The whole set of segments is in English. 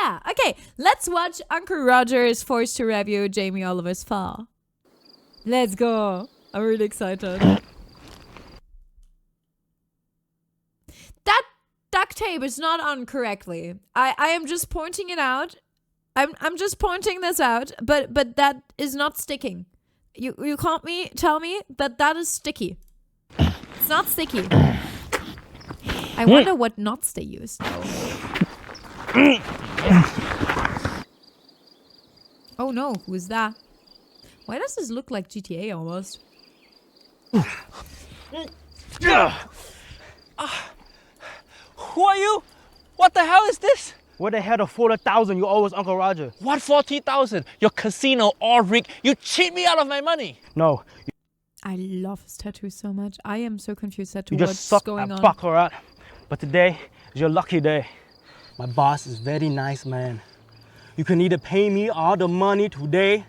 Yeah, okay. Let's watch Uncle Roger is forced to review Jamie Oliver's pho. Let's go. I'm really excited. That duct tape is not on correctly. I am just pointing it out. I'm just pointing this out, but that is not sticking. You can't tell me that is sticky. It's not sticky. I wonder what knots they used though. Oh no, who's that? Why does this look like GTA almost? Who are you? What the hell is this? Where the hell the 40,000 you owe us, Uncle Roger? What 40,000? Your casino all rigged. You cheat me out of my money. No. I love his tattoo so much. I am so confused as to You just what's suck going a on. fuck, alright? But today is your lucky day. My boss is very nice, man. You can either pay me all the money today.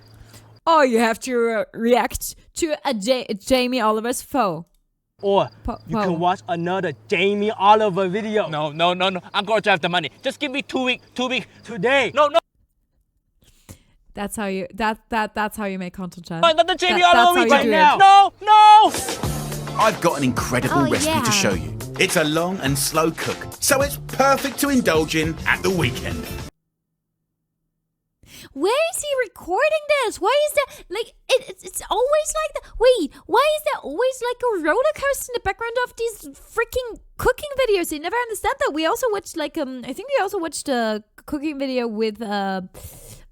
Oh, you have to react to a Jamie Oliver's pho. Or you can watch another Jamie Oliver video. No. I'm going to have the money. Just give me 2 weeks. 2 weeks. Today. No. That's how you that's how you make content, chat. Another Jamie That's Oliver how you video. do it. now. No. I've got an incredible recipe yeah. to show you. It's a long and slow cook, so it's perfect to indulge in at the weekend. Where is he recording this? Why is that like it's always like that? Wait, why is there always like a roller coaster in the background of these freaking cooking videos? I never understand that. We also watched like I think we also watched a cooking video with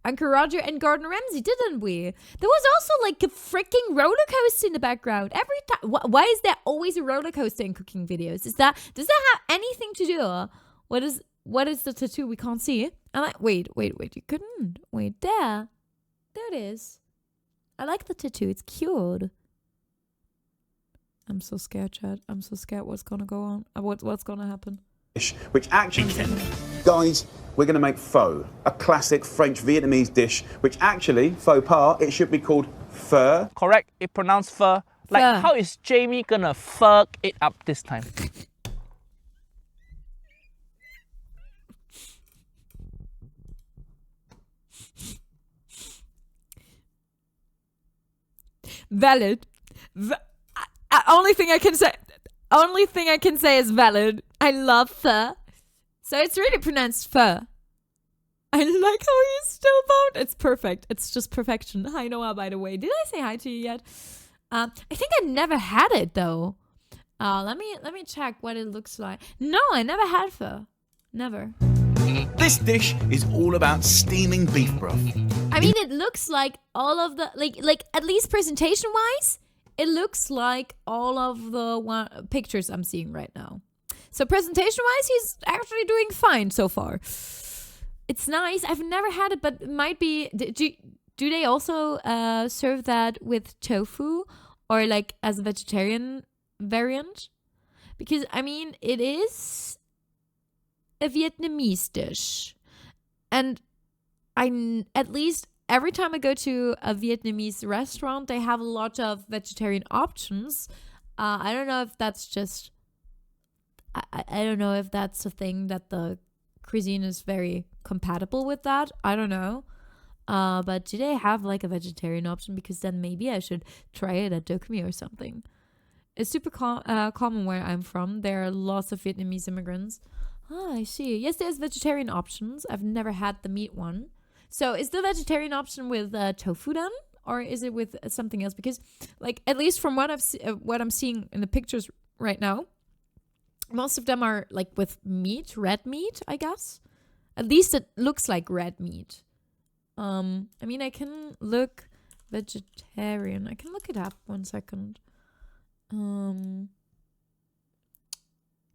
Uncle Roger and Gordon Ramsay, didn't we? There was also like a freaking roller coaster in the background every time. Why is there always a roller coaster in cooking videos? Does that have anything to do? What is the tattoo we can't see? I'm like, wait, you couldn't. Wait, there it is. I like the tattoo, it's cute. I'm so scared, Chad. I'm so scared what's gonna go on. What's gonna happen. Which actually guys, we're going to make pho, a classic French Vietnamese dish, which actually, faux pas, it should be called pho. Correct. It pronounced pho. Like, Pho. how is Jamie gonna fuck it up this time? Valid. Only thing I can say is valid. I love pho. So it's really pronounced pho. I like how he's still bound. It's perfect. It's just perfection. Hi Noah, by the way. Did I say hi to you yet? I think I never had it though. Let me check what it looks like. No, I never had pho. Never. This dish is all about steaming beef broth. I mean, it looks like all of the like at least presentation wise, it looks like all of the pictures I'm seeing right now. So presentation wise, he's actually doing fine so far. It's nice. I've never had it, but it might be. Do they also serve that with tofu or like as a vegetarian variant? Because I mean, it is a Vietnamese dish, and at least every time I go to a Vietnamese restaurant, they have a lot of vegetarian options. I don't know if that's just. I don't know if that's a thing that the cuisine is very compatible with that. I don't know. But do they have like a vegetarian option? Because then maybe I should try it at Dokumi or something. It's super common where I'm from. There are lots of Vietnamese immigrants. Ah, I see. Yes, there's vegetarian options. I've never had the meat one. So is the vegetarian option with tofu then? Or is it with something else? Because like at least from what I'm seeing in the pictures right now, most of them are like with meat, red meat, I guess. At least it looks like red meat. I mean, I can look vegetarian. I can look it up 1 second.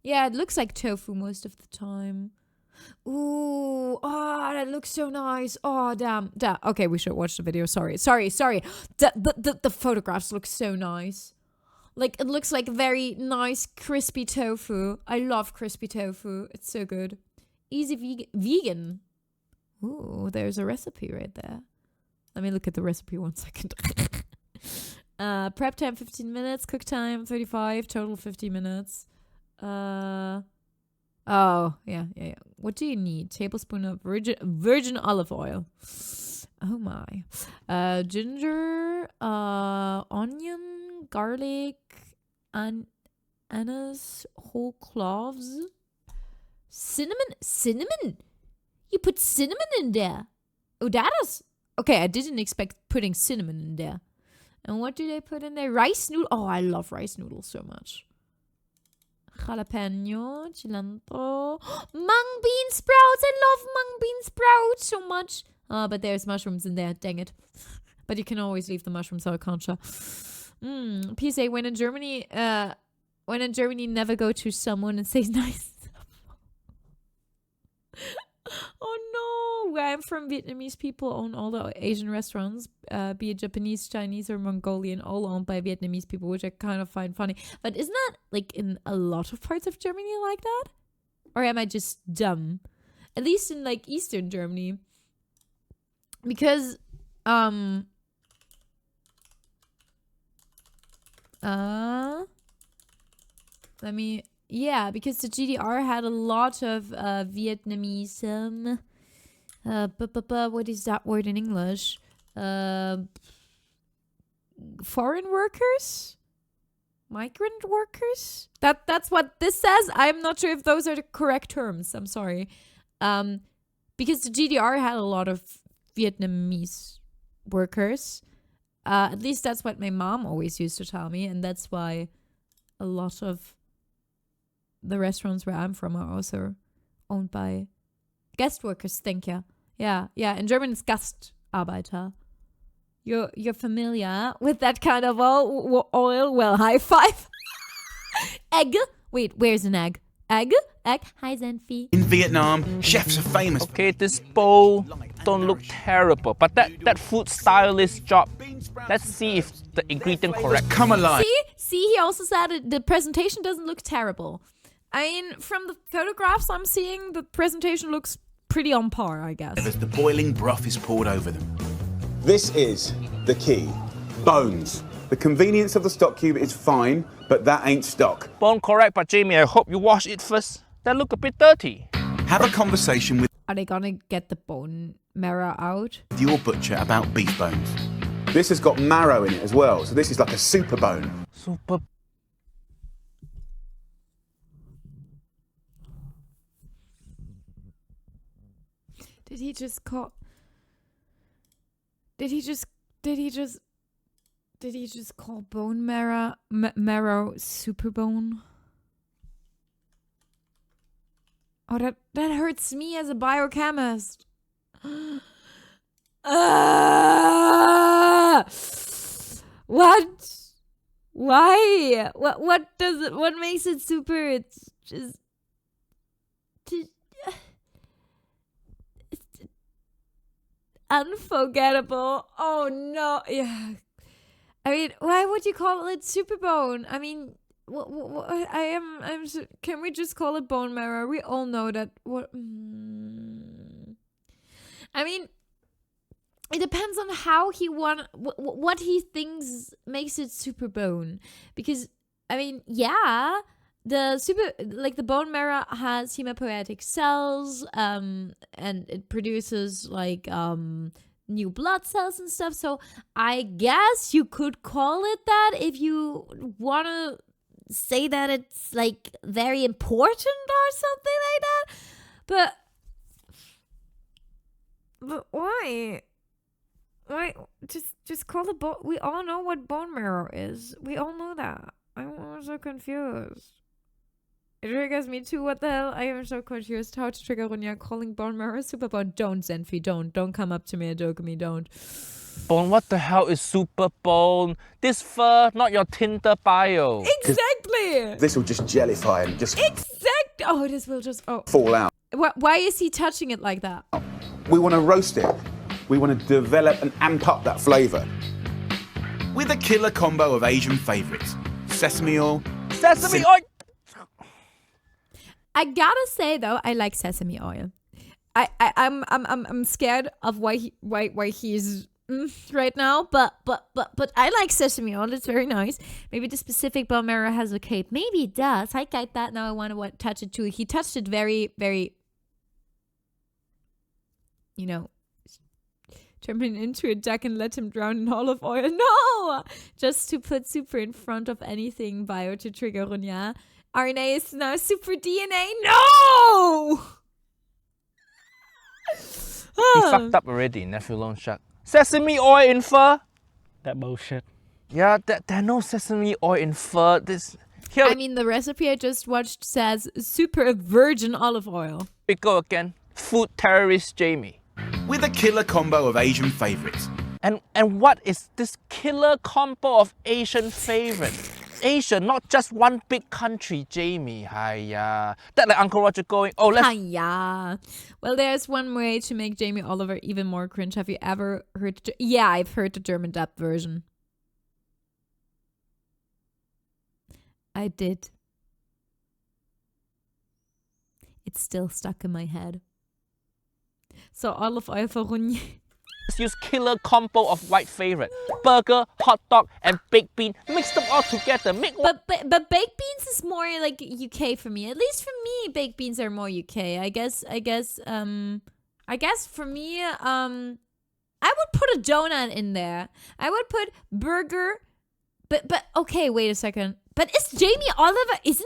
Yeah, it looks like tofu most of the time. Ooh, oh, that looks so nice. Oh, damn. Okay, we should watch the video. Sorry. The photographs look so nice. Like, it looks like very nice, crispy tofu. I love crispy tofu. It's so good. Easy vegan. Ooh, there's a recipe right there. Let me look at the recipe 1 second. Prep time 15 minutes. Cook time 35. Total 50 minutes. Oh, yeah. What do you need? Tablespoon of virgin olive oil. Oh my. Ginger, onion, garlic, and anise, whole cloves. Cinnamon? You put cinnamon in there? Oh, that is... Okay, I didn't expect putting cinnamon in there. And what do they put in there? Rice noodle. Oh, I love rice noodles so much. Jalapeno, cilantro. Mung bean sprouts. I love mung bean sprouts so much. But there's mushrooms in there. Dang it. But you can always leave the mushrooms, so I can't show. PSA, when in Germany, never go to someone and say nice. Oh no, where I'm from, Vietnamese people own all the Asian restaurants, be it Japanese, Chinese, or Mongolian, all owned by Vietnamese people, which I kind of find funny. But isn't that like in a lot of parts of Germany like that? Or am I just dumb? At least in like Eastern Germany. Because, yeah, because the GDR had a lot of Vietnamese, what is that word in English? Foreign workers? Migrant workers? That's what this says. I'm not sure if those are the correct terms. I'm sorry. Because the GDR had a lot of Vietnamese workers. At least that's what my mom always used to tell me. And that's why a lot of the restaurants where I'm from are also owned by guest workers, thank you. Yeah. In German it's Gastarbeiter. You're familiar with that kind of oil? Well, high five. Egg. Wait, where's an egg? Egg. Hi, Zenfi. In Vietnam, chefs are famous. Okay, this bowl don't look terrible, but that food stylist job, let's see if the ingredient correct. Come alive. See, he also said the presentation doesn't look terrible. I mean, from the photographs I'm seeing, the presentation looks pretty on par, I guess. As the boiling broth is poured over them. This is the key. Bones. The convenience of the stock cube is fine, but that ain't stock. Bone correct, but Jamie, I hope you wash it first. That look a bit dirty. Have a conversation with Are they gonna get the bone marrow out? your butcher about beef bones. This has got marrow in it as well, so this is like a super bone. Super. Did he just call bone marrow super bone? Oh, that hurts me as a biochemist. What? Why? What makes it super? It's just unforgettable. Oh no. Yeah. I mean, why would you call it super bone? I mean, can we just call it bone marrow? We all know that. I mean, it depends on how he what he thinks makes it super bone. Because, I mean, yeah, the bone marrow has hematopoietic cells, and it produces like new blood cells and stuff. So I guess you could call it that if you want to say that it's like very important or something like that. But why? Why just call it bone? We all know what bone marrow is. We all know that. I'm so confused. It triggers me too. What the hell? I am so confused. How to trigger Runya calling bone marrow super bone? Don't, Zenfi. Don't come up to me and joke me. Don't. Bone, what the hell is super bone? This fur, not your Tinder bio. Exactly. This will just jellify and just Oh, this will just fall out. Why is he touching it like that? We want to roast it. We want to develop and amp up that flavour. With a killer combo of Asian favourites. Sesame oil. Sesame oil! I gotta say though, I like sesame oil. I'm scared of why he's right now, but I like sesame oil. It's very nice. Maybe the specific bone marrow has a cape. Maybe it does. I get that. Now I want to touch it too. He touched it very, very, you know, turn him into a duck and let him drown in olive oil. No! Just to put super in front of anything bio to trigger Runya. RNA is now super DNA. No! He fucked up already, nephew Lone Shark. Sesame oil in fur? That bullshit. Yeah, there no sesame oil in fur. Here I mean, the recipe I just watched says super virgin olive oil. we go again. Food terrorist Jamie. With a killer combo of Asian favourites. And what is this killer combo of Asian favorites? Asia, not just one big country, Jamie. Hiya. That like Uncle Roger going, oh, let's... Hiya. Well, there's one way to make Jamie Oliver even more cringe. Have you ever heard... Yeah, I've heard the German dub version. I did. It's still stuck in my head. So olive oil for Runya. Let's use killer combo of white favorite. Burger, hot dog, and baked bean. Mix them all together. Make one. But baked beans is more like UK for me. At least for me, baked beans are more UK. I guess for me, I would put a donut in there. I would put burger. But okay, wait a second. But isn't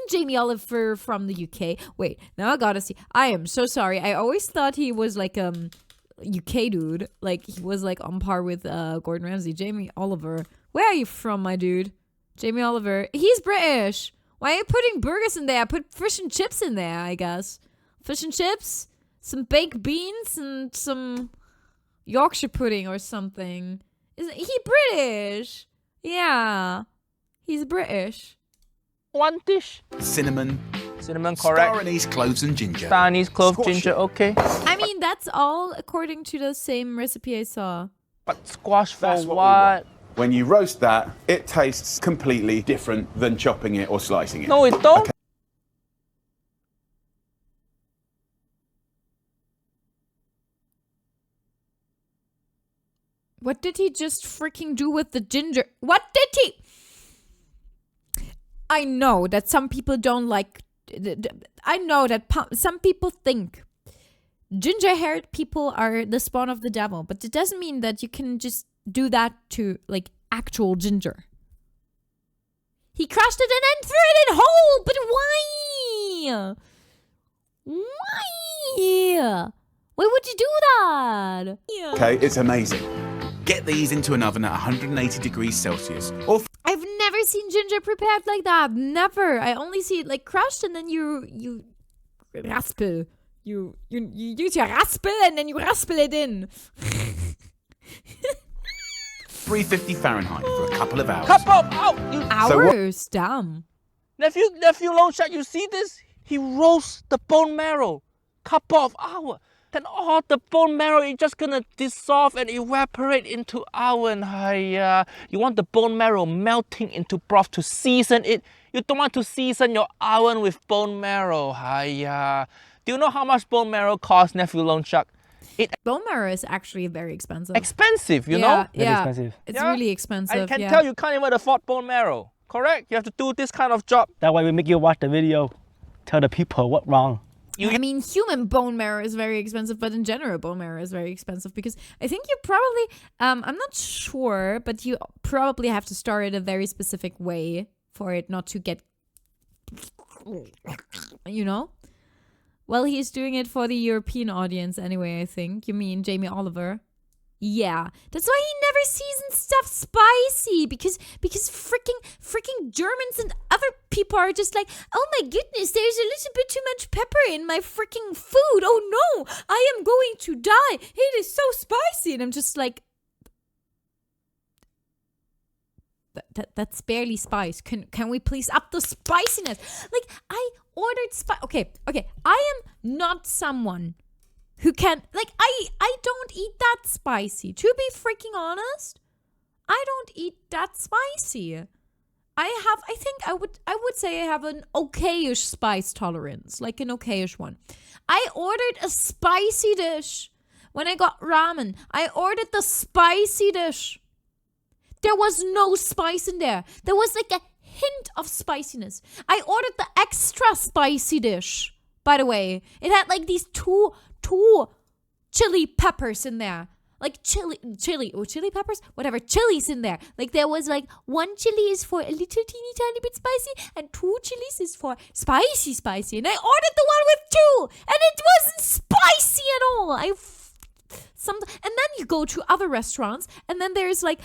Jamie Oliver from the UK? Wait, now I gotta see. I am so sorry. I always thought he was like UK dude. Like he was like on par with Gordon Ramsay. Jamie Oliver. Where are you from, my dude? Jamie Oliver. He's British. Why are you putting burgers in there? I put fish and chips in there, I guess. Fish and chips, some baked beans, and some Yorkshire pudding or something. Isn't he British? Yeah. He's British. One dish. Cinnamon. Cinnamon, Star correct. anise, cloves and ginger. Star anise, clove, Squash ginger, it. okay. I mean, that's all according to the same recipe I saw. But squash for That's what we what? want. When you roast that, it tastes completely different than chopping it or slicing it. No, it don't. What did he just freaking do with the ginger? What did he? I know that some people don't like... I know that some people think ginger-haired people are the spawn of the devil, but it doesn't mean that you can just do that to, like, actual ginger. He crushed it and then threw it in whole, but why? Why? Why would you do that? Okay, it's amazing. Get these into an oven at 180 degrees Celsius. Or I've never seen ginger prepared like that. Never. I only see it like crushed and then you raspel. You use your raspel and then you raspel it in. 350 Fahrenheit for a couple of hours. Cup up, out. Hours, damn. Nephew Lone Shark, you see this? He roasts the bone marrow. Couple of hours. Then all the bone marrow is just gonna dissolve and evaporate into oven. You want the bone marrow melting into broth to season it. You don't want to season your oven with bone marrow. Do you know how much bone marrow costs, nephew Lone Shark? Bone marrow is actually very expensive. Expensive, you know? Very Yeah, expensive. it's Yeah. really expensive. I can yeah. tell you can't even afford bone marrow. Correct? You have to do this kind of job. That's why we make you watch the video. Tell the people what wrong. I mean, human bone marrow is very expensive, but in general, bone marrow is very expensive because I think you probably, I'm not sure, but you probably have to store it a very specific way for it not to get, you know? Well, he's doing it for the European audience anyway, I think. You mean Jamie Oliver? Yeah. That's why he never seasons stuff spicy because freaking Germans and other people are just like, oh my goodness, there's a little bit too much pepper in my freaking food. Oh no, I am going to die. It is so spicy. And I'm just like, that's barely spice. Can we please up the spiciness? Like, I ordered spice. Okay. I am not someone who can, like, I don't eat that spicy. To be freaking honest, I don't eat that spicy. I think I would say I have an okayish spice tolerance, like an okayish one. I ordered a spicy dish when I got ramen, I ordered the spicy dish. There was no spice in there. There was like a hint of spiciness. I ordered the extra spicy dish. By the way, it had like these two chili peppers in there. Like chili peppers? Whatever, chilies in there. Like there was like one chili is for a little teeny tiny bit spicy and 2 chilies is for spicy. And I ordered the one with 2 and it wasn't spicy at all. And then you go to other restaurants and then there's like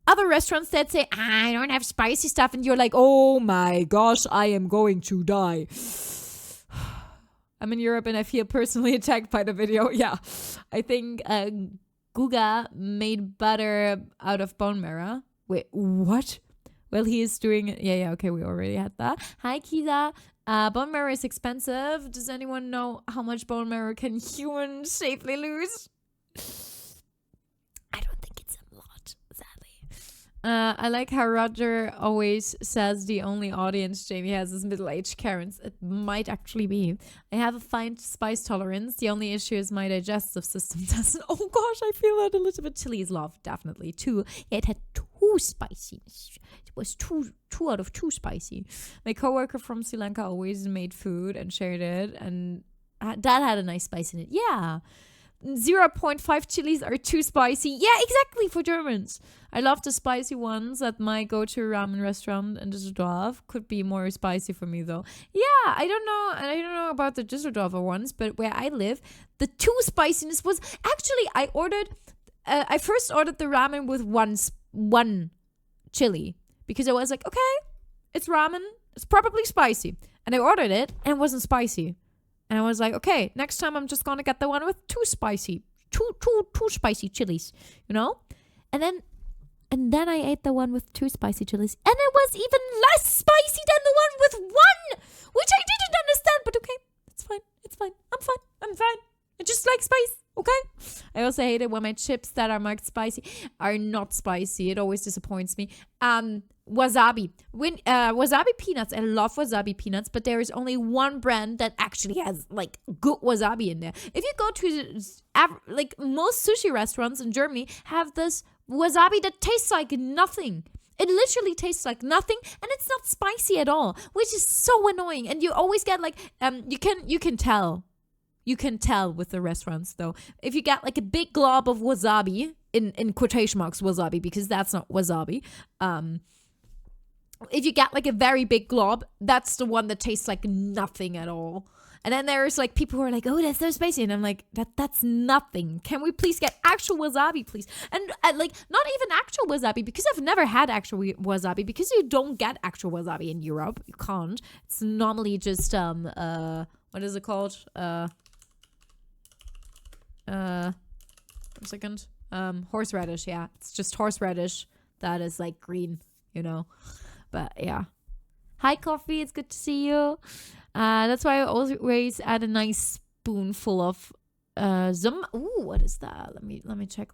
other restaurants that say, I don't have spicy stuff. And you're like, oh my gosh, I am going to die. I'm in Europe and I feel personally attacked by the video. Yeah, I think Guga made butter out of bone marrow. Wait, what? Well, he is doing it. Yeah, okay, we already had that. Hi, Kiza. Bone marrow is expensive. Does anyone know how much bone marrow can humans safely lose? I don't think it's a lot, sadly. I like how Roger always says the only audience Jamie has is middle-aged Karens. It might actually be. I have a fine spice tolerance. The only issue is my digestive system doesn't. Oh gosh, I feel that a little bit. Chili is love, definitely. 2. Yeah, it had 2 spicy. It was 2 out of 2 spicy. My coworker from Sri Lanka always made food and shared it, and that had a nice spice in it. Yeah. 0.5 chilies are too spicy. Yeah, exactly, for Germans. I love the spicy ones at my go-to ramen restaurant in Düsseldorf. Could be more spicy for me though. Yeah, I don't know about the Düsseldorfer ones, but where I live, the 2 spiciness was actually I first ordered the ramen with one chili because I was like, okay, it's ramen, it's probably spicy, and I ordered it and it wasn't spicy. And I was like, okay, next time I'm just gonna get the one with 2 spicy chilies, you know? And then I ate the one with 2 spicy chilies, and it was even less spicy than the one with 1, which I didn't understand. But okay, it's fine. I'm fine. I just like spice. Okay. I also hate it when my chips that are marked spicy are not spicy. It always disappoints me. Wasabi. Wasabi peanuts. I love wasabi peanuts, but there is only one brand that actually has like good wasabi in there. If you go to like most sushi restaurants in Germany have this wasabi that tastes like nothing. It literally tastes like nothing, and it's not spicy at all, which is so annoying. And you always get like you can tell. You can tell with the restaurants though. If you get like a big glob of wasabi, in quotation marks wasabi, because that's not wasabi. If you get like a very big glob, that's the one that tastes like nothing at all. And then there's like people who are like, oh, that's so spicy. And I'm like, that's nothing. Can we please get actual wasabi, please? And like, not even actual wasabi, because I've never had actual wasabi, because you don't get actual wasabi in Europe. You can't. It's normally just, what is it called? 1 second. Horseradish, yeah. It's just horseradish that is like green, you know. But yeah. Hi, Coffee. It's good to see you. That's why I always add a nice spoonful of zum. Ooh, what is that? Let me check.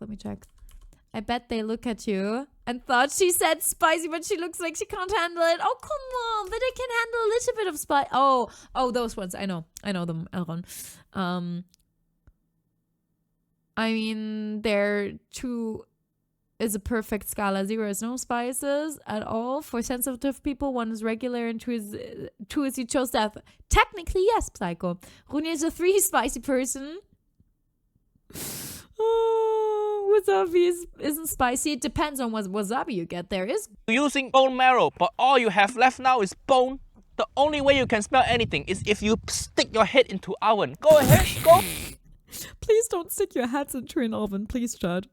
I bet they look at you and thought she said spicy, but she looks like she can't handle it. Oh, come on. But I can handle a little bit of spice. Oh, those ones. I know them, Elron. I mean, they're 2 is a perfect scala. 0 is no spices at all. For sensitive people, 1 is regular and 2 is you chose death. Technically, yes, Psycho. Runya is a 3 spicy person. Oh, wasabi isn't spicy. It depends on what wasabi you get. There is using bone marrow, but all you have left now is bone. The only way you can smell anything is if you stick your head into oven. Go ahead, go. Please don't stick your heads into an oven, please, Chad.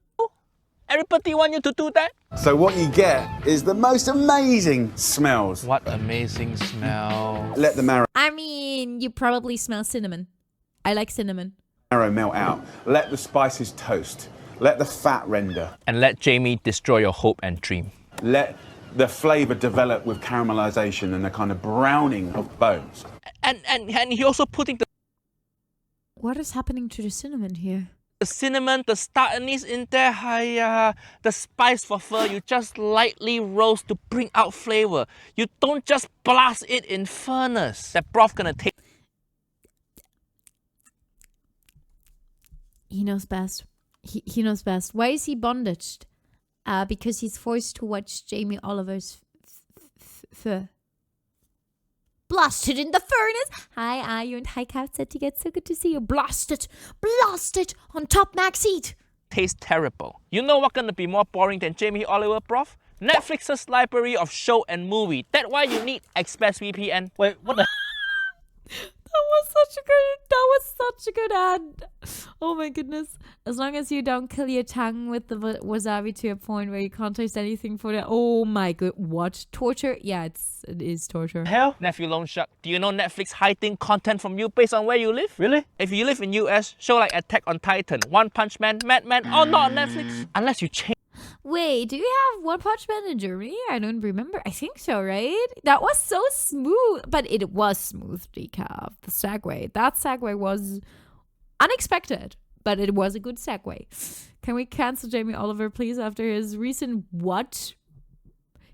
Everybody want you to do that? So what you get is the most amazing smells. What amazing smell. Let the marrow I mean, you probably smell cinnamon. I like cinnamon. melt out. Let the spices toast. Let the fat render. And let Jamie destroy your hope and dream. Let the flavour develop with caramelization and a kind of browning of bones. And he also putting What is happening to the cinnamon here? the cinnamon, the star anise in there, the spice for fur, you just lightly roast to bring out flavor. You don't just blast it in furnace. That broth gonna take. He knows best. He knows best. Why is he bondaged? Because he's forced to watch Jamie Oliver's blasted in the furnace. Hi, Ayu and hi, Cat. So good to see you. Blasted on top max seat. Tastes terrible. You know what's gonna be more boring than Jamie Oliver broth? Netflix's library of show and movie. That's why you need ExpressVPN. Wait, what the? That was such a good ad. Oh my goodness. As long as you don't kill your tongue with the wasabi to a point where you can't taste anything for that. Oh my god. What? Torture? Yeah, it is torture. Hell? Nephew Lone Shark, do you know Netflix hiding content from you based on where you live? Really? If you live in US, show like Attack on Titan, One Punch Man, Madman, all not on Netflix. Unless you change. Wait, do you have One Punch Man in Germany? I don't remember. I think so, right? That was so smooth. But it was smooth, decaf. The segue. That segue was unexpected. But it was a good segue. Can we cancel Jamie Oliver, please, after his recent what?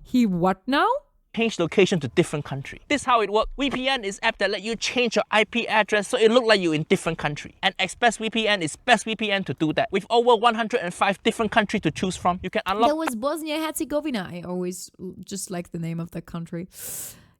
He what now? Change location to different country. This is how it works. VPN is app that let you change your IP address so it look like you're in different country. And ExpressVPN is best VPN to do that. With over 105 different countries to choose from, you can unlock. That was Bosnia-Herzegovina. I always just like the name of the country.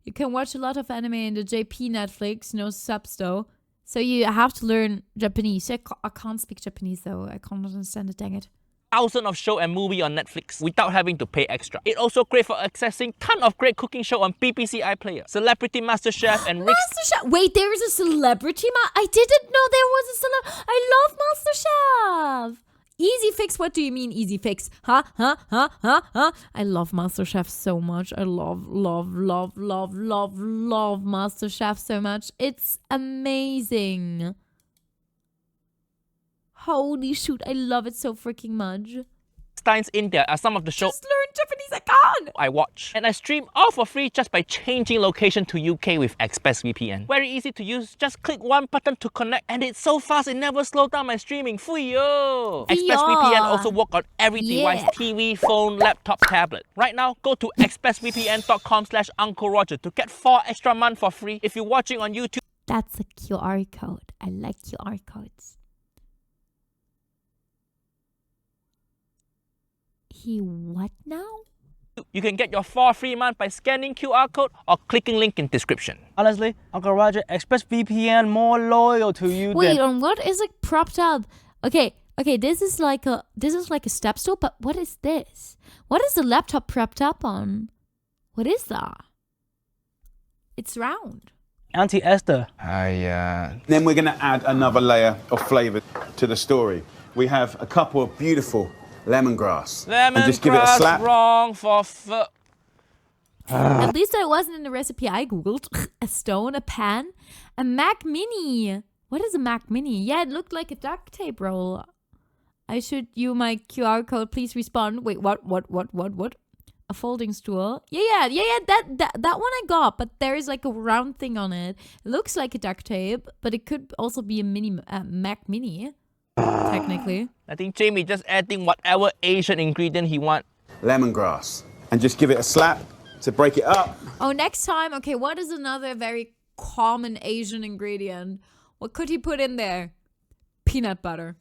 You can watch a lot of anime in the JP Netflix, no subs though. So you have to learn Japanese. I can't speak Japanese though. I can't understand it, dang it. Thousands of show and movie on Netflix without having to pay extra. It also great for accessing ton of great cooking show on BBC iPlayer, Celebrity MasterChef and Rick's. MasterChef. Wait, there is a celebrity I didn't know there was a I love MasterChef. Easy fix. What do you mean easy fix? Huh? I love MasterChef so much. I love MasterChef so much. It's amazing. Holy shoot, I love it so freaking much. Steins India are some of the shows. Just learn Japanese, I can't. I watch. And I stream all for free just by changing location to UK with ExpressVPN. Very easy to use. Just click one button to connect and it's so fast it never slows down my streaming. Fuyo! ExpressVPN also work on every device, TV, phone, laptop, tablet. Right now, go to expressvpn.com/Uncle Roger to get 4 extra months for free. If you're watching on YouTube. That's a QR code. I like QR codes. He what now? You can get your 4 free months by scanning QR code or clicking link in description. Honestly, Uncle Roger, ExpressVPN more loyal to you. Wait, on what is it propped up? Okay, this is like a step stool, but what is this? What is the laptop propped up on? What is that? It's round. Auntie Esther. Then we're going to add another layer of flavour to the story. We have a couple of beautiful lemongrass. Lemongrass, and just give it a slap. Wrong for At least that wasn't in the recipe I googled. A stone, a pan, a Mac Mini. What is a Mac Mini? Yeah, it looked like a duct tape roll. I should you my QR code. Please respond. Wait, what? A folding stool. Yeah. That one I got, but there is like a round thing on it. It looks like a duct tape, but it could also be a mini Mac Mini. Technically. I think Jamie just adding whatever Asian ingredient he wants. Lemongrass. And just give it a slap to break it up. Oh, next time. Okay, what is another very common Asian ingredient? What could he put in there? Peanut butter.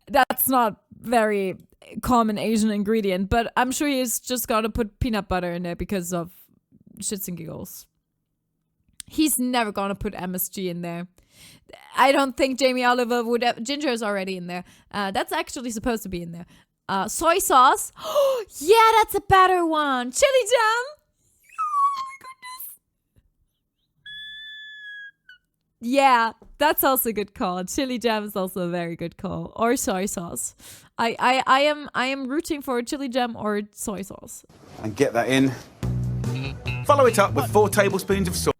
That's not very common Asian ingredient, but I'm sure he's just got to put peanut butter in there because of shits and giggles. He's never gonna put MSG in there. I don't think Jamie Oliver would have. Ginger is already in there. That's actually supposed to be in there. Soy sauce. Yeah, that's a better one. Chili jam. Oh my goodness. Yeah, that's also a good call. Chili jam is also a very good call. Or soy sauce. I am rooting for chili jam or soy sauce. And get that in. Follow it up with 4 tablespoons of soy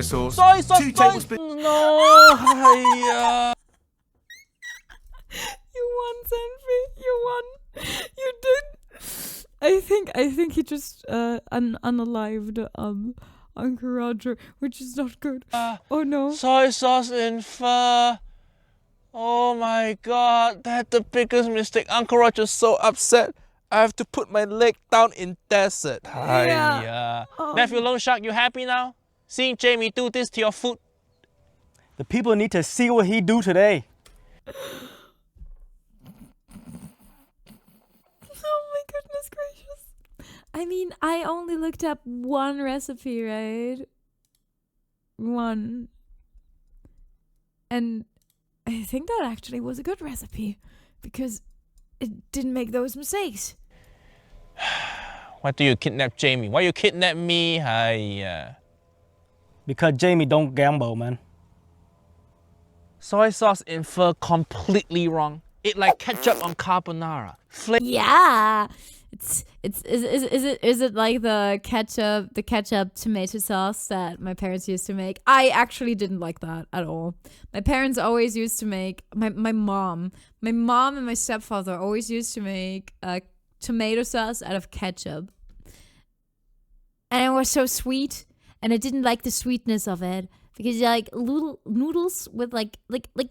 sauce. Soy sauce. 2 tablespoons. No. You won, Zenfi. You won. You did. I think he just unalived Uncle Roger, which is not good. Oh no. Soy sauce in pho. Oh my god, that's the biggest mistake. Uncle Roger's so upset. I have to put my leg down in desert. Yeah. Nephew Loan Shark, you happy now? Seeing Jamie do this to your food? The people need to see what he do today. Oh my goodness gracious. I mean, I only looked up one recipe, right? One. And I think that actually was a good recipe because it didn't make those mistakes. Why do you kidnap Jamie? Why you kidnap me? Because Jamie don't gamble, man. Soy sauce in pho completely wrong. It like ketchup on carbonara. Yeah. Is it like the ketchup tomato sauce that my parents used to make? I actually didn't like that at all. My parents always used to make my mom and my stepfather always used to make tomato sauce out of ketchup. And it was so sweet, and I didn't like the sweetness of it because you like little noodles with like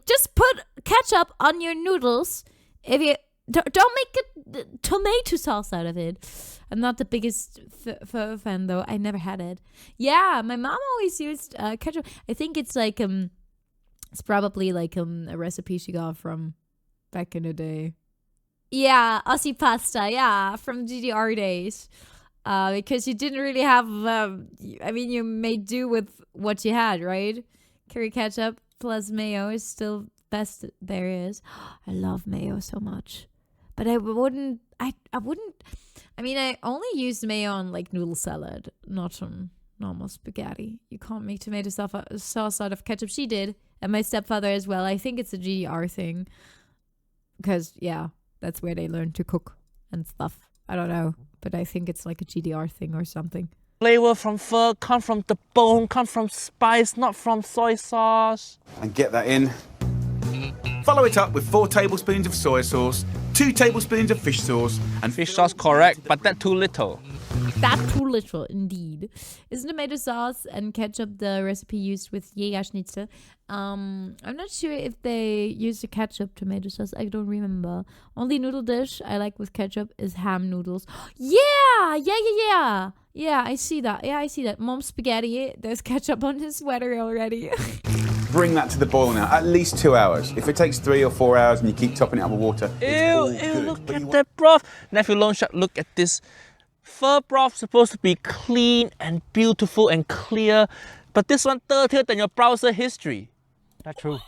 just put ketchup on your noodles. If you don't make a tomato sauce out of it. I'm not the biggest pho fan though. I never had it. Yeah, my mom always used ketchup. I think it's like it's probably like a recipe she got from back in the day. Yeah, Aussie pasta. Yeah, from GDR days. Because you didn't really have. I mean, you made do with what you had, right? Curry ketchup plus mayo is still best there is. I love mayo so much. But I wouldn't. I mean, I only used mayo on like noodle salad, not on normal spaghetti. You can't make tomato sauce out of ketchup. She did, and my stepfather as well. I think it's a GDR thing, because yeah, that's where they learn to cook and stuff. I don't know, but I think it's like a GDR thing or something. Flavor from pho come from the bone, come from spice, not from soy sauce. And get that in. Follow it up with 4 tablespoons of soy sauce, 2 tablespoons of fish sauce, and Fish sauce correct, but that too little. That too little, indeed. Isn't tomato sauce and ketchup the recipe used with Jägerschnitzel? I'm not sure if they used the ketchup tomato sauce. I don't remember. Only noodle dish I like with ketchup is ham noodles. Yeah, I see that. Mom's spaghetti, there's ketchup on his sweater already. bring that to the boil now. At least 2 hours. If it takes 3 or 4 hours and you keep topping it up with water, Look at that broth. Nephew Loan Shark, look at this. Pho broth supposed to be clean and beautiful and clear, but this one dirtier than your browser history. That's true.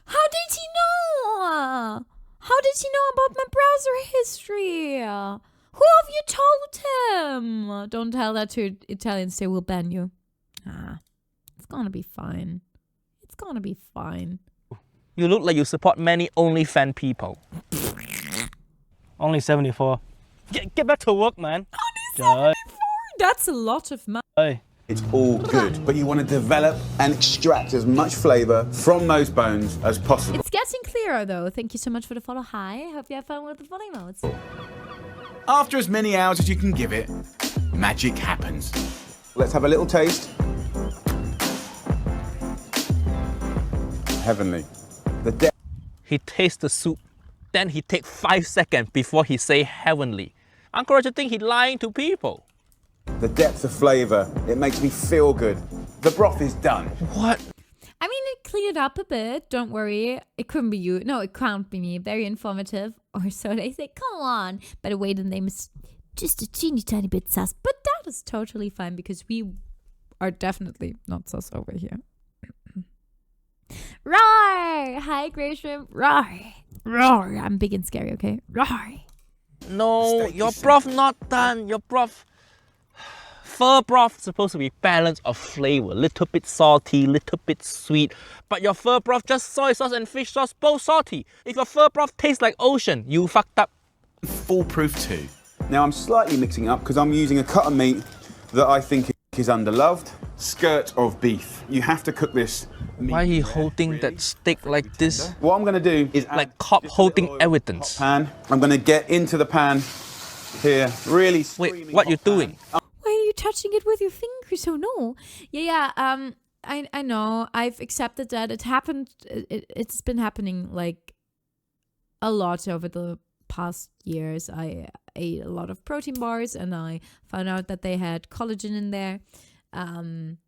How did he know? How did he know about my browser history? Who have you told him? Don't tell that to Italians, they will ban you. It's gonna be fine. It's gonna be fine. You look like you support many OnlyFans people. Only 74. Get back to work, man. Only 74? That's a lot of money. Hey. it's all good. But you want to develop and extract as much flavour from those bones as possible. It's getting clearer though. Thank you so much for the follow. Hi, hope you have fun with the follow modes. After as many hours as you can give it, magic happens. Let's have a little taste. Heavenly. He tastes the soup, then he take 5 seconds before he say heavenly. Uncle Roger think he lying to people. The depth of flavour, it makes me feel good. The broth is done. What? I mean, it cleared up a bit. Don't worry. It couldn't be you. No, it can't be me. Very informative. Or so they say. Come on. By the way, the name is just a teeny tiny bit sus. But that is totally fine because we are definitely not sus over here. Roar! Hi, Gresham. Roar! Roar! I'm big and scary, okay? Roar! No, your broth not done. Your broth... Pho broth supposed to be balance of flavor. Little bit salty, little bit sweet. But your pho broth just soy sauce and fish sauce, both salty. If your pho broth tastes like ocean, you fucked up. Foolproof too. Now I'm slightly mixing it up because I'm using a cut of meat that I think is underloved. Skirt of beef. You have to cook this meat. Why are you holding that steak like this? What I'm going to do is Like cop holding evidence. pan. I'm going to get into the pan here, really. Wait, what you doing? Why are you touching it with your fingers? Oh no. Yeah. I know. I've accepted that it happened. It's been happening like a lot over the past years, I ate a lot of protein bars, and I found out that they had collagen in there. Collagen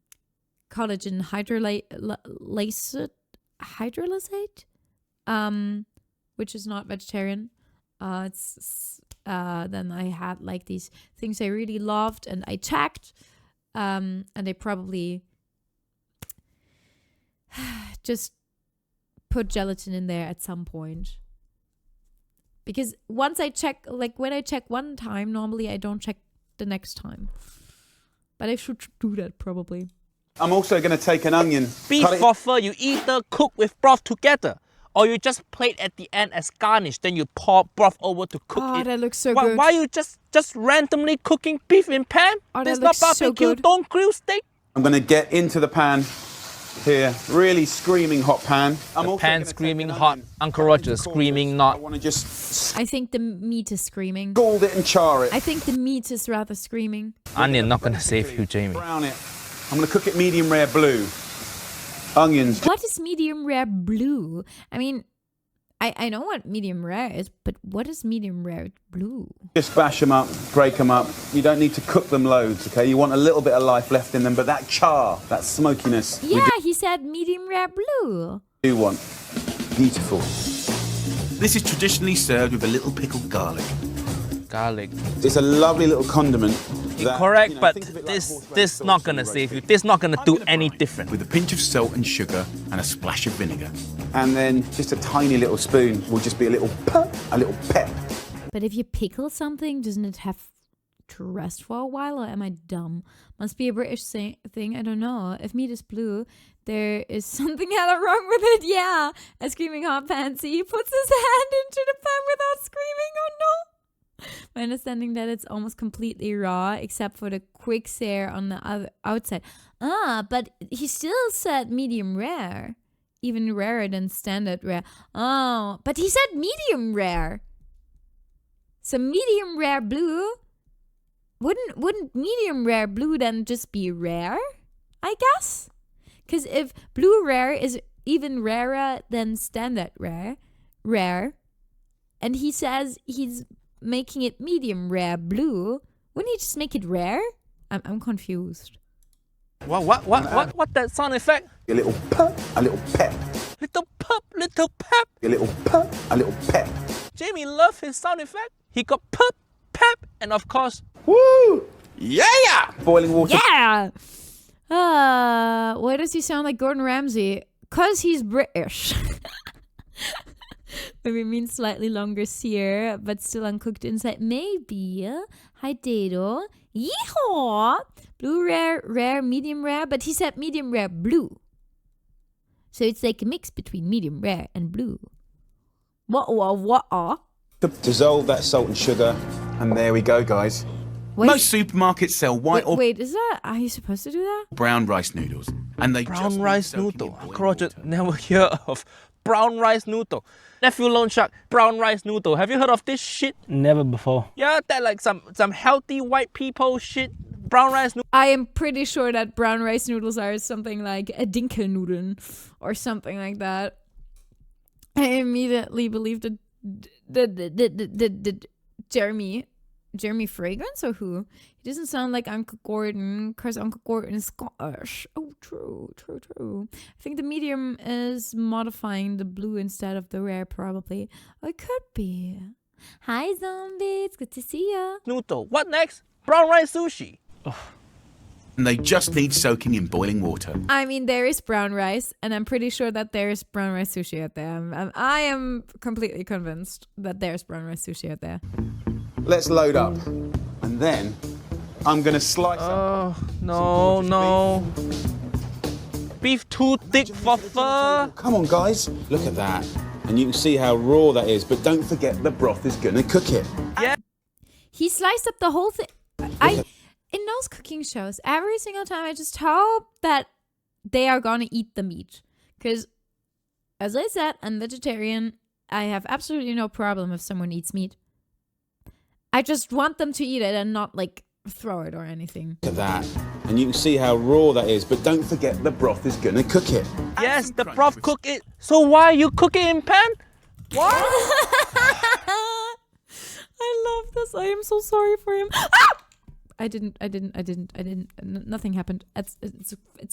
hydrolysate, which is not vegetarian. Then I had like these things I really loved, and I checked, and they probably just put gelatin in there at some point. Because once I check, like when I check one time, normally I don't check the next time. But I should do that probably. I'm also going to take an onion. Beef frother, you either cook with broth together, or you just plate at the end as garnish. Then you pour broth over to cook it. Oh, that looks so good. Why are you just randomly cooking beef in pan? Oh, There's that not looks so barbecue, good. don't grill steak. I'm going to get into the pan here. Really screaming hot pan. I'm also Pan gonna take screaming an hot, onion. Uncle Roger screaming I not. want to just I think the meat is screaming. scald it and char it. I think the meat is rather screaming. Onion not gonna save you, Jamie. Brown it. I'm going to cook it medium rare blue. Onions. What is medium rare blue? I mean, I know what medium rare is, but what is medium rare blue? Just bash them up, break them up. You don't need to cook them loads, okay? You want a little bit of life left in them, but that char, that smokiness, Yeah, he said medium rare blue. we do want. Beautiful. This is traditionally served with a little pickled garlic. Garlic. It's a lovely little condiment. that, Correct, you know, but think of it like this horseradish sauce not or gonna roast save you. beef. This not gonna do gonna any fry it different. with a pinch of salt and sugar and a splash of vinegar. And then just a tiny little spoon will just be a little pep. But if you pickle something, doesn't it have to rest for a while, or am I dumb? Must be a British thing, I don't know. If meat is blue, there is something hella wrong with it, yeah. A screaming hot pansy, he puts his hand into the pan without screaming, oh no. My understanding that it's almost completely raw, except for the quick sear on the outside. But he still said medium rare. Even rarer than standard rare. Oh, but he said medium rare. So medium rare blue, wouldn't medium rare blue then just be rare? I guess? Because if blue rare is even rarer than standard rare, and he says he's making it medium rare blue, wouldn't he just make it rare? I'm confused. What that sound effect? A little pep, a little pep. Little pop, little pep. A little pep, a little pep. Jamie loved his sound effect. He got pop, pep, and of course, Woo! Yeah! Boiling water. Yeah! Why does he sound like Gordon Ramsay? 'Cause he's British. Maybe it means slightly longer sear, but still uncooked inside. Maybe. Hi, Dado. Yeehaw! Blue rare, medium rare, but he said medium rare blue. So it's like a mix between medium rare and blue. What? Dissolve that salt and sugar, and there we go, guys. Most supermarkets sell white or Wait, are you supposed to do that? brown rice noodles, and they brown just need rice soaking in noodle. boiling Uncle Roger water. never hear of brown rice noodle. Nephew Lone Shark, brown rice noodle. Have you heard of this shit? Never before. Yeah, that like some healthy white people shit. Brown rice noodle. I am pretty sure that brown rice noodles are something like a Dinkelnudeln or something like that. I immediately believed that the Jeremy Fragrance or who? He doesn't sound like Uncle Gordon because Uncle Gordon is Scottish. Oh, true. I think the medium is modifying the blue instead of the rare, probably. Oh, it could be. Hi, zombie. It's good to see ya. Noodle. What next? Brown rice sushi. And they just need soaking in boiling water. I mean, there is brown rice, and I'm pretty sure that there is brown rice sushi out there. I am completely convinced that there's brown rice sushi out there. Let's load up. And then I'm going to slice up. Oh, no. Beef too thick for fur. Come on, guys. Look at that. And you can see how raw that is. But don't forget the broth is going to cook it. Yeah. He sliced up the whole thing. In those cooking shows, every single time I just hope that they are gonna eat the meat. Because, as I said, I'm vegetarian. I have absolutely no problem if someone eats meat. I just want them to eat it and not, like, throw it or anything. Look at that. And you can see how raw that is. But don't forget the broth is going to cook it. Yes, the broth cook it. So why you cook it in pan? What? this. I am so sorry for him. I didn't. Nothing happened. It's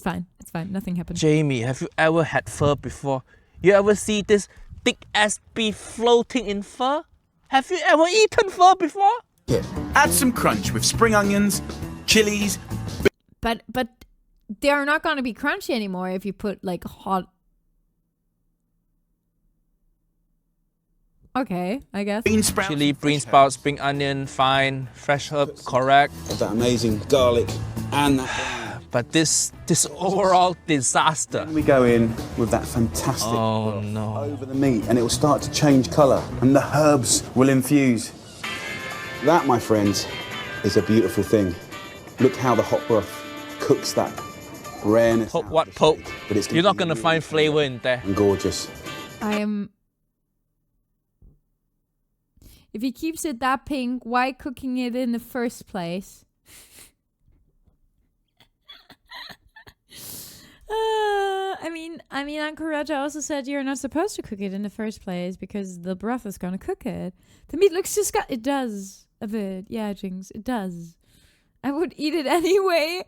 fine. It's fine. Nothing happened. Jamie, have you ever had fur before? You ever see this thick ass beef floating in fur? Have you ever eaten fur before? Add some crunch with spring onions, chilies. But they're not gonna be crunchy anymore if you put like hot. Okay, I guess. Bean sprouts. Chili, bean sprouts, spring onion, fine, fresh herb, correct. That amazing garlic and that. But this overall disaster. We go in with that fantastic Oh no. over the meat, and it will start to change colour, and the herbs will infuse. That, my friends, is a beautiful thing. Look how the hot broth cooks that rareness. Poke out what of the poke? steak, but it's You're not gonna really find flavor in there. and gorgeous. If he keeps it that pink, why cooking it in the first place? I mean, Uncle Raja also said you're not supposed to cook it in the first place because the broth is gonna cook it. The meat looks disgusting. It does a bit, yeah, Jinx. It does. I would eat it anyway.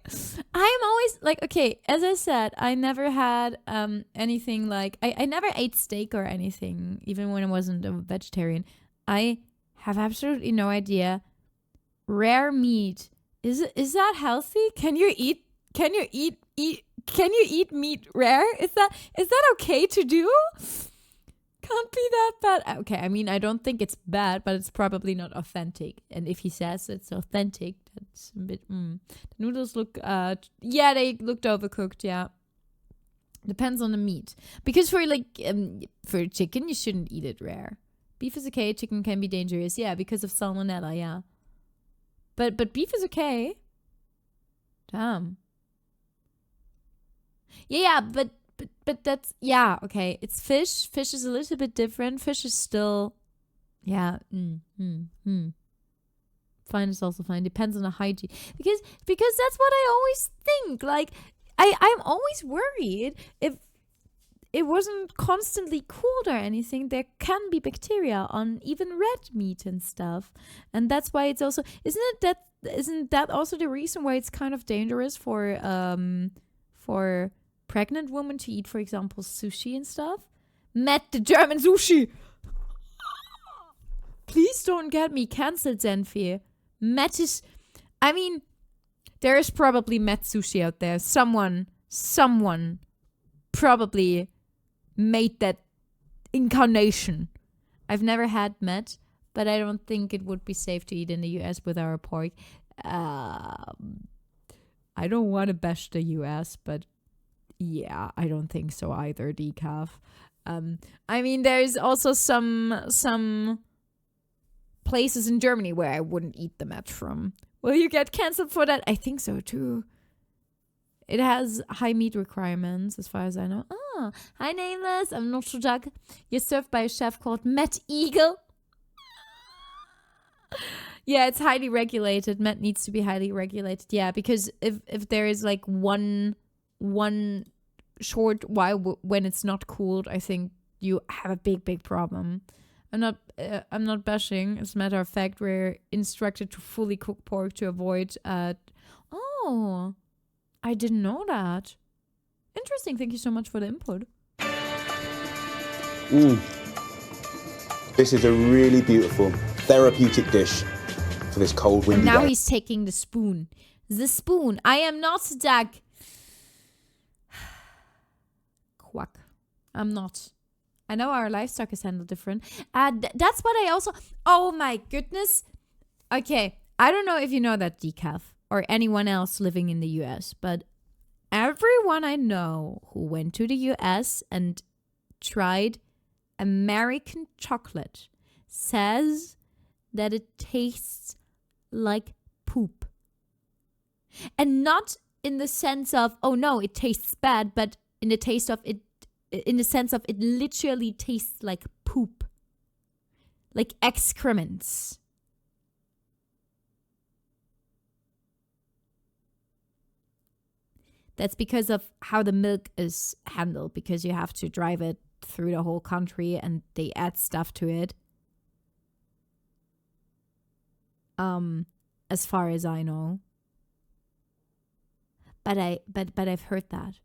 I'm always like, okay, as I said, I never had anything like I never ate steak or anything, even when I wasn't a vegetarian. I have absolutely no idea. Rare meat, is that healthy? Can you eat meat rare? Is that okay to do? Can't be that bad. Okay, I mean, I don't think it's bad, but it's probably not authentic. And if he says it's authentic, that's a bit. The noodles look. Yeah, they looked overcooked. Yeah, depends on the meat. Because for for chicken, you shouldn't eat it rare. Beef is okay. Chicken can be dangerous. Yeah, because of salmonella. Yeah, but beef is okay. Damn. Yeah, but that's, yeah, okay. It's fish. Fish is a little bit different. Fish is still, yeah. Fine is also fine. Depends on the hygiene. Because that's what I always think. Like, I'm always worried if it wasn't constantly cooled or anything, there can be bacteria on even red meat and stuff. And that's why it's also, isn't that also the reason why it's kind of dangerous for pregnant women to eat, for example, sushi and stuff? Met the German sushi. Please don't get me cancelled, Zenfi. Met is, I mean, there is probably met sushi out there. Someone probably made that incarnation. I've never had met, but I don't think it would be safe to eat in the US with our pork. I don't want to bash the US, but yeah, I don't think so either, decaf. I mean, there's also some places in Germany where I wouldn't eat the met from. Will you get cancelled for that? I think so too. It has high meat requirements, as far as I know. Ah, hi Nameless, I'm not sure. You're served by a chef called Matt Eagle. Yeah, it's highly regulated. Met needs to be highly regulated. Yeah, because if there is like one short while when it's not cooled, I think you have a big problem. I'm not bashing. As a matter of fact, we're instructed to fully cook pork to avoid. Oh, I didn't know that. Interesting. Thank you so much for the input. This is a really beautiful therapeutic dish for this cold windy Now day. he's taking the spoon. The spoon. I am not Doug. Quack. I'm not. I know our livestock is handled different. That's what I also... Oh my goodness. Okay. I don't know if you know that, Decaf, or anyone else living in the US, but everyone I know who went to the US and tried American chocolate says that it tastes like poop. And not in the sense of, oh no, it tastes bad, but in the taste of it, in the sense of it literally tastes like poop. Like excrements. That's because of how the milk is handled, because you have to drive it through the whole country and they add stuff to it. as far as I know. But I've heard that.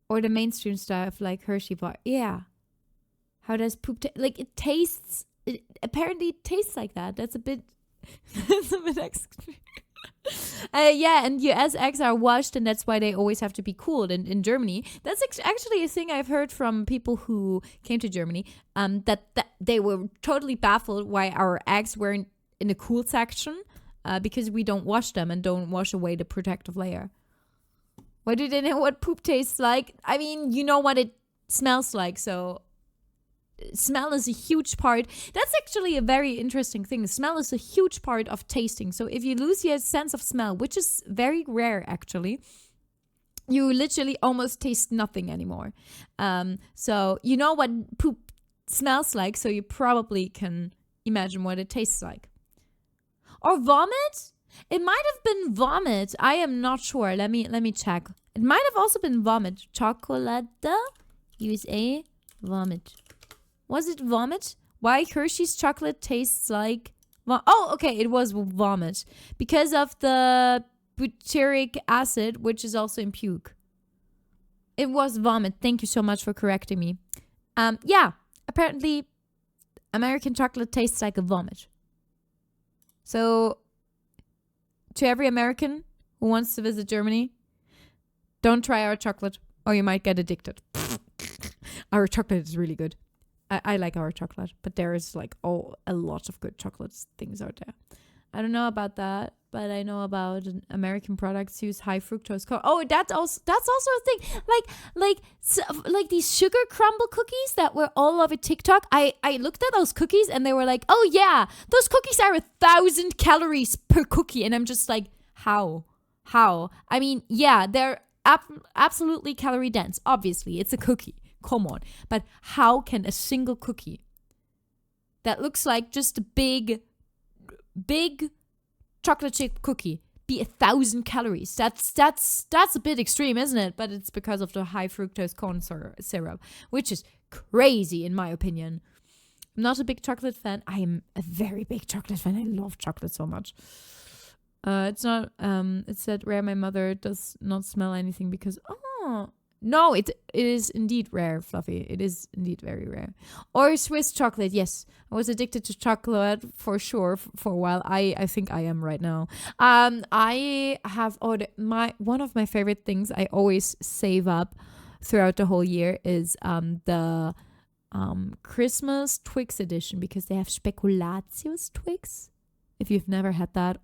Or the mainstream stuff like Hershey bar. Yeah. How does poop like it tastes? It apparently tastes like that. That's a bit. That's a bit extreme. Yeah, and US eggs are washed, and that's why they always have to be cooled. And in Germany, that's actually a thing I've heard from people who came to Germany. That they were totally baffled why our eggs weren't in the cool section, because we don't wash them and don't wash away the protective layer. Why do they know what poop tastes like? I mean, you know what it smells like, so smell is a huge part. That's actually a very interesting thing. Smell is a huge part of tasting. So if you lose your sense of smell, which is very rare actually, you literally almost taste nothing anymore. So you know what poop smells like, so you probably can imagine what it tastes like. Or vomit? It might have been vomit. I am not sure. Let me check. It might have also been vomit. Chocolate, USA, vomit. Was it vomit? Why Hershey's chocolate tastes like... Oh, okay, it was vomit. Because of the butyric acid, which is also in puke. It was vomit. Thank you so much for correcting me. Yeah, apparently American chocolate tastes like a vomit. So, to every American who wants to visit Germany, don't try our chocolate or you might get addicted. Our chocolate is really good. I like our chocolate, but there is like a lot of good chocolate things out there. I don't know about that, but I know about American products use high fructose corn. Oh, that's also a thing. Like these sugar crumble cookies that were all over TikTok. I looked at those cookies and they were like, oh yeah, those cookies are 1,000 calories per cookie, and I'm just like, how? I mean, yeah, they're absolutely calorie dense. Obviously, it's a cookie. Come on. But how can a single cookie that looks like just a big chocolate chip cookie be 1,000 calories? That's a bit extreme, isn't it? But it's because of the high fructose corn syrup, which is crazy in my opinion. I'm not a big chocolate fan. I am a very big chocolate fan. I love chocolate so much. It's not, it said rare. My mother does not smell anything because, no, it is indeed rare, Fluffy. It is indeed very rare. Or Swiss chocolate, yes. I was addicted to chocolate for sure for a while. I think I am right now. I have, one of my favorite things I always save up throughout the whole year is the Christmas Twix edition, because they have Spekulatius Twix. If you've never had that,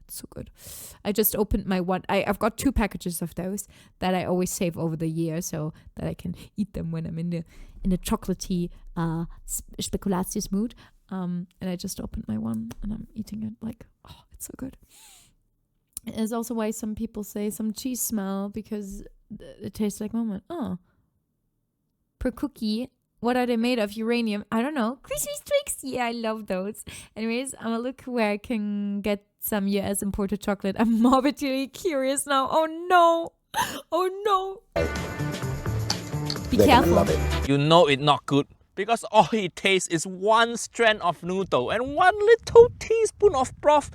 so good. I just opened my one. I've got 2 packages of those that I always save over the year so that I can eat them when I'm in the chocolatey Spekulatius mood. And I just opened my one and I'm eating it like, it's so good. It's also why some people say some cheese smell, because it tastes like moment. Per cookie. What are they made of? Uranium? I don't know. Christmas Twix? Yeah, I love those. Anyways, I'm gonna look where I can get some US imported chocolate. I'm morbidly curious now. Oh no. Be careful. You know it's not good because all it tastes is 1 strand of noodle and 1 little teaspoon of broth.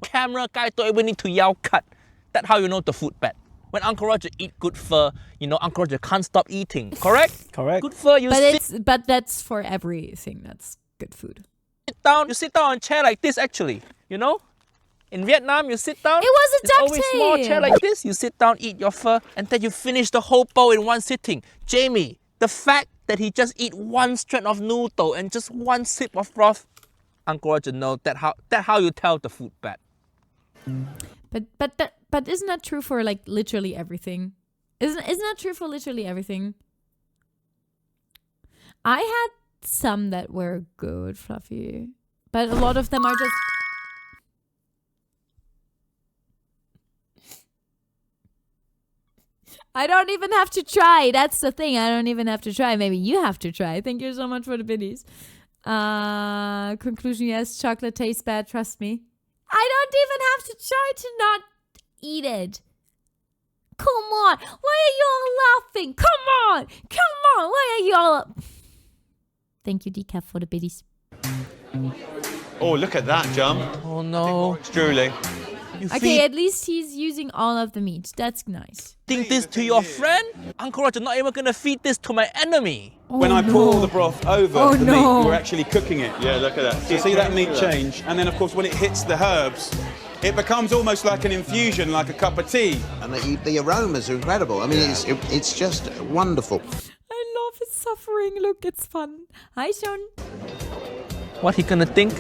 Camera guy don't even need to yell cut. That's how you know the food bad. When Uncle Roger eat good pho, you know Uncle Roger can't stop eating. Correct? Correct. Good pho, but that's for everything that's good food. You sit down on a chair like this actually, you know? In Vietnam, you sit down. It was a duct tape. Always small chair like this. You sit down, eat your pho, and then you finish the whole bowl in one sitting. Jamie, the fact that he just eat 1 strand of noodle and just 1 sip of broth, Uncle Roger knows that how you tell the food bad. But isn't that true for like literally everything? Isn't that true for literally everything? I had some that were good, Fluffy, but a lot of them are just. I don't even have to try. That's the thing. I don't even have to try. Maybe you have to try. Thank you so much for the biddies. Conclusion, yes, chocolate tastes bad. Trust me. I don't even have to try to not eat it. Come on. Why are you all laughing? Come on. Why are you all... Thank you, Decaf, for the biddies. Oh, look at that, Jum. Oh no. It's drooling. You Okay, at least he's using all of the meat. That's nice. feeding this to your friend? Uncle Roger, not even gonna feed this to my enemy. When I pour the broth over the meat, we're actually cooking it. Yeah, look at that. So you see that meat change, and then of course when it hits the herbs, it becomes almost like an infusion, like a cup of tea. And the aromas are incredible. I mean, it's just wonderful. I love his suffering. Look, it's fun. Hi, Sean. What he gonna think?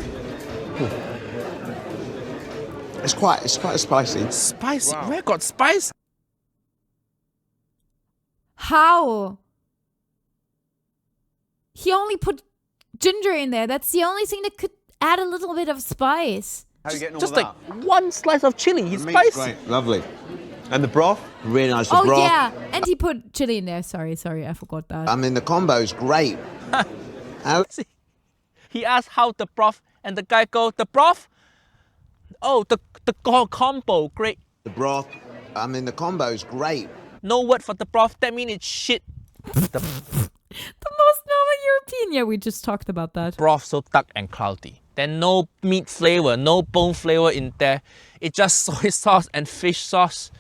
It's quite spicy. Spicy? Wow. Where got spice? How? He only put ginger in there. That's the only thing that could add a little bit of spice. How are you getting on Just with like that? one slice of chili. He's spicy. Great, lovely. And the broth? Really nice. Oh broth. yeah, and he put chili in there. Sorry, I forgot that. I mean, the combo's great. He asked how the broth, and the guy go, the broth? Oh, the combo, great. The broth. I mean, the combo's great. No word for the broth, that means it's shit. The most normal European. Yeah, we just talked about that. Broth so dark and cloudy. Then no meat flavor, no bone flavor in there. It's just soy sauce and fish sauce.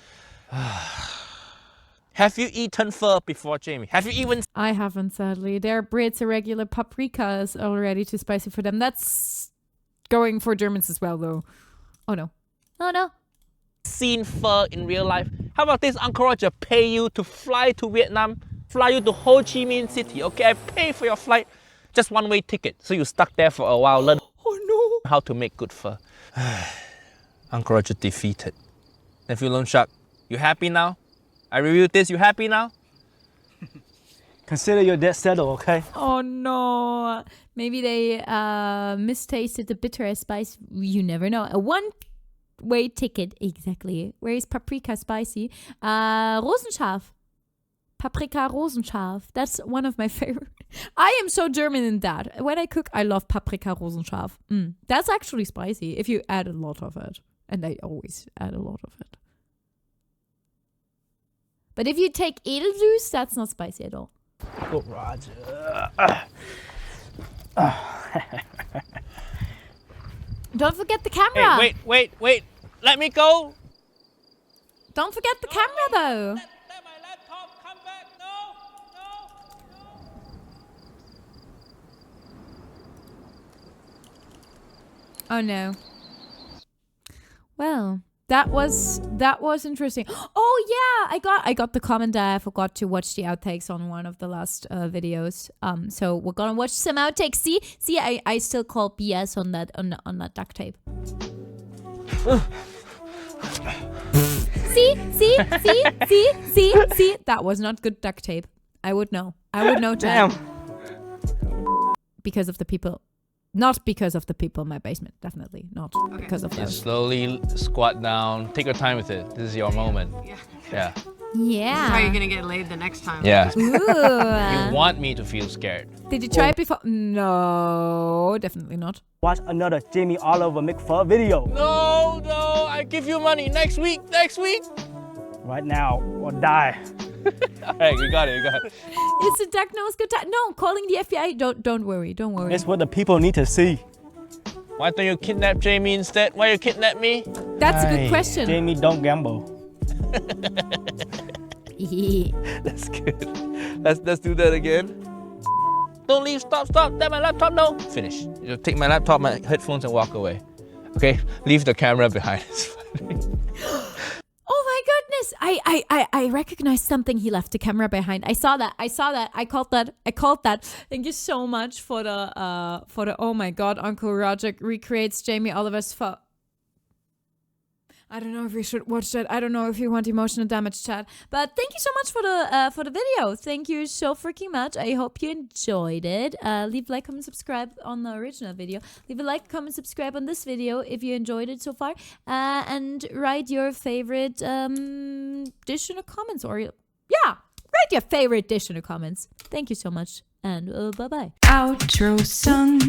Have you eaten pho before, Jamie? Have you even... I haven't, sadly. Their Brits are regular paprika is already too spicy for them. That's going for Germans as well, though. Oh no. Oh no. seen pho in real life? How about this, Uncle Roger pay you to fly to Vietnam, fly you to Ho Chi Minh City, okay? I pay for your flight, just one-way ticket. So you stuck there for a while, learn how to make good pho. Uncle Roger defeated. Nephew Loan Shark, you happy now? I reviewed this, you happy now? Consider your debt settled, okay? Oh no. Maybe they mistasted the bitter spice. You never know. A one-way ticket, exactly. Where is paprika spicy? Rosenscharf. Paprika Rosenscharf. That's one of my favorite. I am so German in that. When I cook, I love paprika Rosenscharf. That's actually spicy if you add a lot of it. And I always add a lot of it. But if you take Edeljuice, that's not spicy at all. Go, Roger. Don't forget the camera. Hey, wait. Let me go. Don't forget the camera, though. Let my laptop come back. No. Oh no. Well, that was interesting. Oh yeah, I got the comment that I forgot to watch the outtakes on one of the last videos. So we're gonna watch some outtakes. See, I still call BS on that duct tape. See. That was not good duct tape. I would know. Damn. Because of the people. Not because of the people in my basement. Definitely not because of those. Slowly squat down. Take your time with it. This is your moment. Yeah. Yeah. How are you gonna get laid the next time? Yeah. Ooh. You want me to feel scared. Did you try it before? No, definitely not. Watch another Jamie Oliver McPho video. No, I give you money next week. Right now, or die. Hey, we got it. It's a duck nose good time. No, calling the FBI. Don't worry. It's what the people need to see. Why don't you kidnap Jamie instead? Why you kidnap me? That's a good question. Jamie, don't gamble. That's good. Let's do that again. Don't leave. Stop. That my laptop. No. Finish. You take my laptop, my headphones, and walk away. Okay. Leave the camera behind. It's fine. Oh my goodness! I recognized something. He left the camera behind. I saw that. I called that. Thank you so much for the oh my god, Uncle Roger recreates Jamie Oliver's pho. I don't know if we should watch that. I don't know if you want emotional damage, chat. But thank you so much for the video. Thank you so freaking much. I hope you enjoyed it. Leave a like, comment, subscribe on the original video. Leave a like, comment, subscribe on this video if you enjoyed it so far. And write your favorite dish in the comments. Write your favorite dish in the comments. Thank you so much. And bye-bye. Outro song.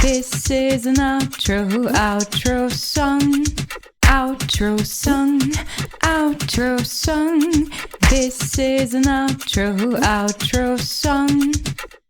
This is an outro song. This is an outro song.